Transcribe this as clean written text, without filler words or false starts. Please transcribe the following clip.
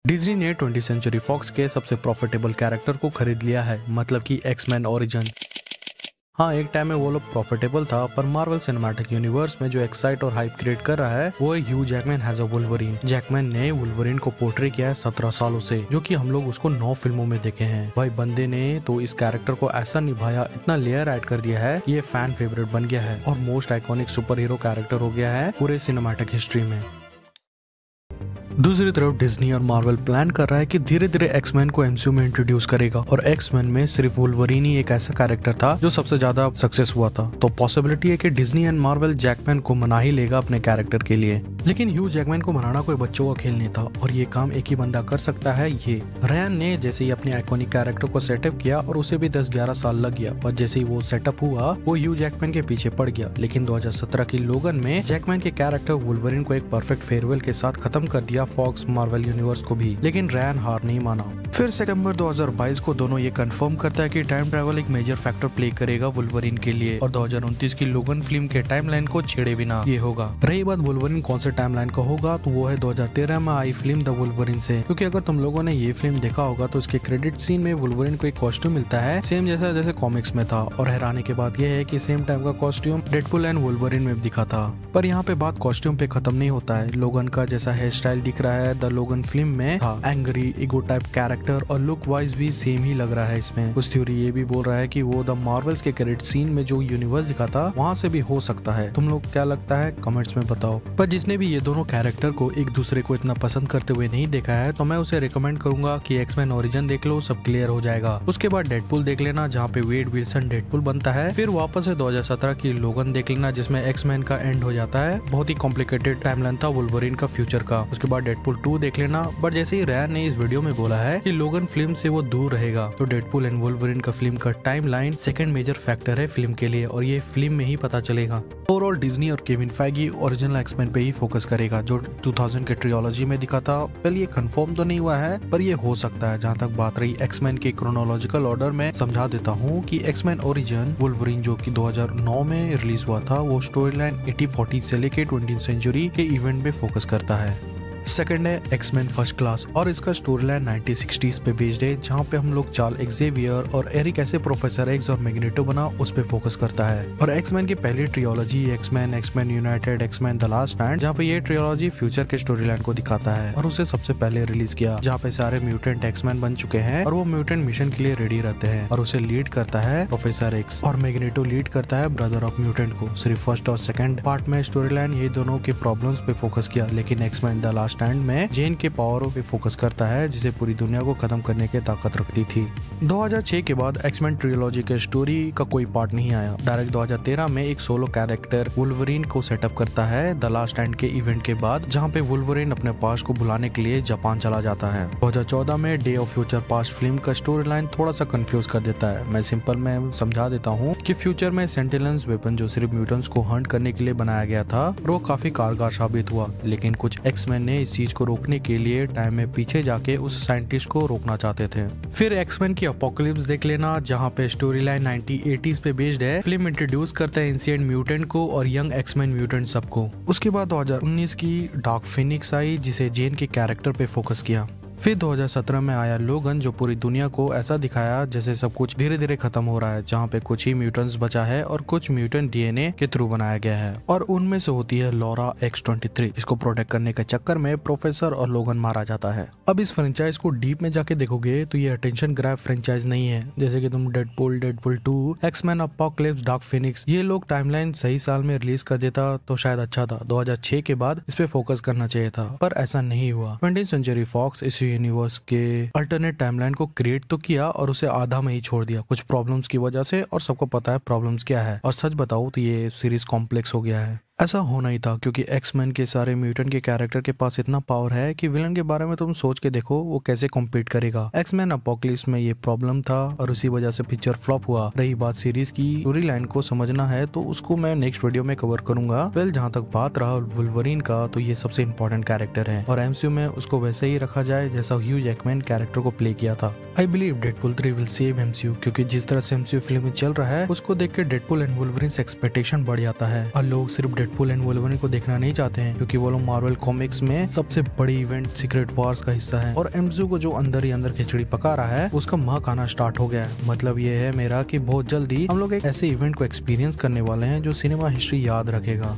Disney ने 20th century fox के सबसे प्रॉफिटेबल कैरेक्टर को खरीद लिया है, मतलब कि एक्समैन ओरिजिन। हाँ, एक टाइम में वो लोग प्रॉफिटेबल था, पर मार्वल सिनेमैटिक यूनिवर्स में जो एक्साइट और हाइप क्रिएट कर रहा है वो है Hugh Jackman has a Wolverine. Jackman ने वुल्वरीन को पोर्ट्रे किया है 17 सालों से, जो कि हम लोग उसको 9 फिल्मों में देखे हैं। भाई बंदे ने तो इस कैरेक्टर को ऐसा निभाया, इतना लेयर ऐड कर दिया है कि ये फैन फेवरेट बन गया है और most iconic super hero character हो गया है पूरे सिनेमैटिक हिस्ट्री में। दूसरी तरफ डिज्नी और मार्वल प्लान कर रहा है कि धीरे धीरे एक्समैन को एमसीयू में इंट्रोड्यूस करेगा, और एक्समैन में सिर्फ वुल्वरीन ही एक ऐसा कैरेक्टर था जो सबसे ज्यादा सक्सेस हुआ था। तो पॉसिबिलिटी है कि डिज्नी एंड मार्वल जैकमैन को मना ही लेगा अपने कैरेक्टर के लिए। लेकिन ह्यू जैकमैन को मनाना कोई बच्चों का खेल नहीं था, और ये काम एक ही बंदा कर सकता है, ये रयान ने जैसे ही अपने आइकॉनिक कैरेक्टर को सेटअप किया, और उसे भी 10-11 साल लग गया, पर जैसे ही वो सेटअप हुआ वो ह्यू जैकमैन के पीछे पड़ गया। लेकिन 2017 की लोगन में जैकमैन के कैरेक्टर वुल्वरीन को एक परफेक्ट फेयरवेल के साथ खत्म कर दिया फॉक्स मार्वल यूनिवर्स को भी, लेकिन रयान हार नहीं माना। फिर सितंबर 2022 को दोनों ये कंफर्म करता है कि टाइम ट्रैवल एक मेजर फैक्टर प्ले करेगा वुल्वरीन के लिए, और 2029 की लोगन फिल्म के टाइमलाइन को छेड़े बिना ये होगा। रही बात वुल्वरीन कौन से टाइमलाइन का होगा, तो वो है 2013 में आई फिल्म द वुल्वरीन से, क्योंकि अगर तुम लोगों ने ये फिल्म देखा होगा तो उसके क्रेडिट सीन में वुल्वरीन को एक कॉस्ट्यूम मिलता है सेम जैसा जैसे कॉमिक्स में था, और हैरानी की बात यह है कि सेम टाइम का कॉस्ट्यूम डेडपुल एंड वुल्वरीन में दिखा था। पर यहाँ पे बात कॉस्ट्यूम पे खत्म नहीं होता है। लोगन का जैसा हेयर स्टाइल दिख रहा है द लोगन फिल्म में था, एंग्री ईगो टाइप कैरेक्टर, और लुक वाइज भी सेम ही लग रहा है इसमें। कुछ थ्योरी ये भी बोल रहा है कि वो द मार्वल्स के क्रेडिट सीन में जो यूनिवर्स दिखा था वहाँ से भी हो सकता है। तुम लोग क्या लगता है कमेंट्स में बताओ। पर जिसने भी ये दोनों कैरेक्टर को एक दूसरे को इतना पसंद करते हुए नहीं देखा है, तो मैं उसे रिकमेंड करूंगा कि एक्समैन ओरिजिन देख लो, सब क्लियर हो जाएगा। उसके बाद डेडपुल देख लेना जहाँ पे वेड विल्सन डेडपुल बनता है, फिर वापस से 2017 की लोगन देख लेना जिसमें एक्समैन का एंड हो जाता है। बहुत ही कॉम्प्लिकेटेड टाइमलाइन था वुल्वरीन का फ्यूचर का। उसके बाद डेडपुल 2 देख लेना, बट जैसे ही रयान ने इस वीडियो में बोला है कि लोगन फिल्म से वो दूर रहेगा, तो डेडपुल एंड वुल्वरीन का फिल्म का टाइमलाइन सेकंड मेजर फैक्टर है फिल्म के लिए, और ये फिल्म में ही पता चलेगा। ओवरऑल डिज्नी और केविन फाइगी ओरिजिनल एक्समैन पे ही फोकस करेगा जो 2000 के ट्रियोलॉजी में दिखा था। पहले ये कंफर्म तो नहीं हुआ है, पर ये हो सकता है। जहाँ तक बात रही एक्समैन के क्रोनोलॉजिकल ऑर्डर में, समझा देता हूँ कि एक्समैन ओरिजिन वुल्वरीन जो कि 2009 में रिलीज हुआ था, वो स्टोरी लाइन 80-40 से लेके 20th सेंचुरी के इवेंट पे फोकस करता है। सेकंड है एक्समैन फर्स्ट क्लास, और इसका स्टोरी लाइन 1960s पे बेस्ड है, जहाँ पे हम लोग चार्ल्स एक्सेवियर और एरिक कैसे प्रोफेसर एक्स और मैग्नेटो बना उस पे फोकस करता है। और एक्समैन की पहली trilogy X Men, X Men United, X Men the Last Stand, जहाँ पे ये ट्रियोलॉजी फ्यूचर के स्टोरी लाइन को दिखाता है, और उसे सबसे पहले रिलीज किया, जहाँ पे सारे म्यूटेंट एक्समैन बन चुके हैं और वो म्यूटेंट मिशन के लिए रेडी रहते हैं, और उसे लीड करता है प्रोफेसर एक्स, और मैग्नेटो लीड करता है ब्रदर ऑफ म्यूटेंट को। सिर्फ फर्स्ट और सेकंड पार्ट में स्टोरी लाइन ये दोनों के प्रॉब्लम्स पे फोकस किया, लेकिन एक्समैन द लास्ट स्टैंड में जेन के पावरों पे फोकस करता है, जिसे पूरी दुनिया को खत्म करने की ताकत रखती थी। 2006 के बाद एक्समैन ट्रियोलॉजी के स्टोरी का कोई पार्ट नहीं आया। डायरेक्ट 2013 में एक सोलो कैरेक्टर वुल्वरीन को सेटअप करता है द लास्ट स्टैंड के इवेंट के बाद, जहाँ पे वुल्वरीन अपने पास्ट को भुलाने के लिए जापान चला जाता है। 2014 में day of future past film का स्टोरी लाइन थोड़ा सा कंफ्यूज कर देता है। मैं सिंपल में समझा देता हूँ कि फ्यूचर में सेंटिनेल्स वेपन जो सिर्फ म्यूटेंट्स को हंट करने के लिए बनाया गया था, वो काफी कारगर साबित हुआ, लेकिन कुछ एक्समैन ने इस चीज को रोकने के लिए टाइम में पीछे जाके उस साइंटिस्ट को रोकना चाहते थे। फिर एक्समैन की अपोकलिप्स देख लेना, जहाँ पे स्टोरी लाइन 1980s पे बेस्ड है। फिल्म इंट्रोड्यूस करता है एंशिएंट म्यूटेंट को और यंग एक्समैन म्यूटेंट सबको। उसके बाद 2019 की डार्क फिनिक्स आई, जिसे जेन के कैरेक्टर पे फोकस किया। फिर 2017 में आया लोगन, जो पूरी दुनिया को ऐसा दिखाया जैसे सब कुछ धीरे धीरे खत्म हो रहा है, जहाँ पे कुछ ही म्यूटेंट्स बचा है और कुछ म्यूटेंट डीएनए के थ्रू बनाया गया है, और उनमें से होती है लॉरा X-23। इसको प्रोटेक्ट करने के चक्कर में प्रोफेसर और लोगन मारा जाता है। अब इस फ्रेंचाइज को डीप में जाके देखोगे तो ये अटेंशन ग्रैब फ्रेंचाइज नहीं है, जैसे कि तुम Deadpool 2, X Men Apocalypse, Dark Phoenix, ये लोग टाइमलाइन सही साल में रिलीज कर देता तो शायद अच्छा था। 2006 के बाद इस पे फोकस करना चाहिए था, पर ऐसा नहीं हुआ। 20th सेंचुरी फॉक्स इस यूनिवर्स के अल्टरनेट टाइमलाइन को क्रिएट तो किया और उसे आधा में ही छोड़ दिया कुछ प्रॉब्लम्स की वजह से, और सबको पता है प्रॉब्लम्स क्या है। और सच बताऊं तो ये सीरीज कॉम्प्लेक्स हो गया है। ऐसा होना ही था, क्योंकि एक्समैन के सारे म्यूटेंट के कैरेक्टर के पास इतना पावर है कि विलन के बारे में तुम सोच के देखो वो कैसे कॉम्पीट करेगा। एक्समैन अपोकलिप्स में ये प्रॉब्लम था और उसी वजह से पिक्चर फ्लॉप हुआ। रही बात सीरीज की स्टोरी लाइन को समझना है तो उसको मैं नेक्स्ट वीडियो में कवर करूंगा। वेल, जहाँ तक बात रहा वुल्वरीन का, तो ये सबसे इंपॉर्टेंट कैरेक्टर है, और एमसीयू में उसको वैसे ही रखा जाए जैसा ह्यू जैकमैन कैरेक्टर को प्ले किया था। I believe Deadpool 3 will save MCU, क्योंकि जिस तरह से एमसीयू फिल्म चल रहा है उसको देख के डेडपुल एंड वुल्वरीन से एक्सपेक्टेशन बढ़ जाता है, और लोग सिर्फ डेडपूल एंड वुल्वरीन को देखना नहीं चाहते हैं, क्योंकि वो लोग मार्वल कॉमिक्स में सबसे बड़ी इवेंट सीक्रेट वॉर्स का हिस्सा है और एमसीयू को जो अंदर ही अंदर खिचड़ी पका रहा है उसका महक आना स्टार्ट हो गया है। मतलब ये है मेरा कि बहुत जल्दी हम लोग एक ऐसे इवेंट को एक्सपीरियंस करने वाले हैं जो सिनेमा हिस्ट्री याद रखेगा।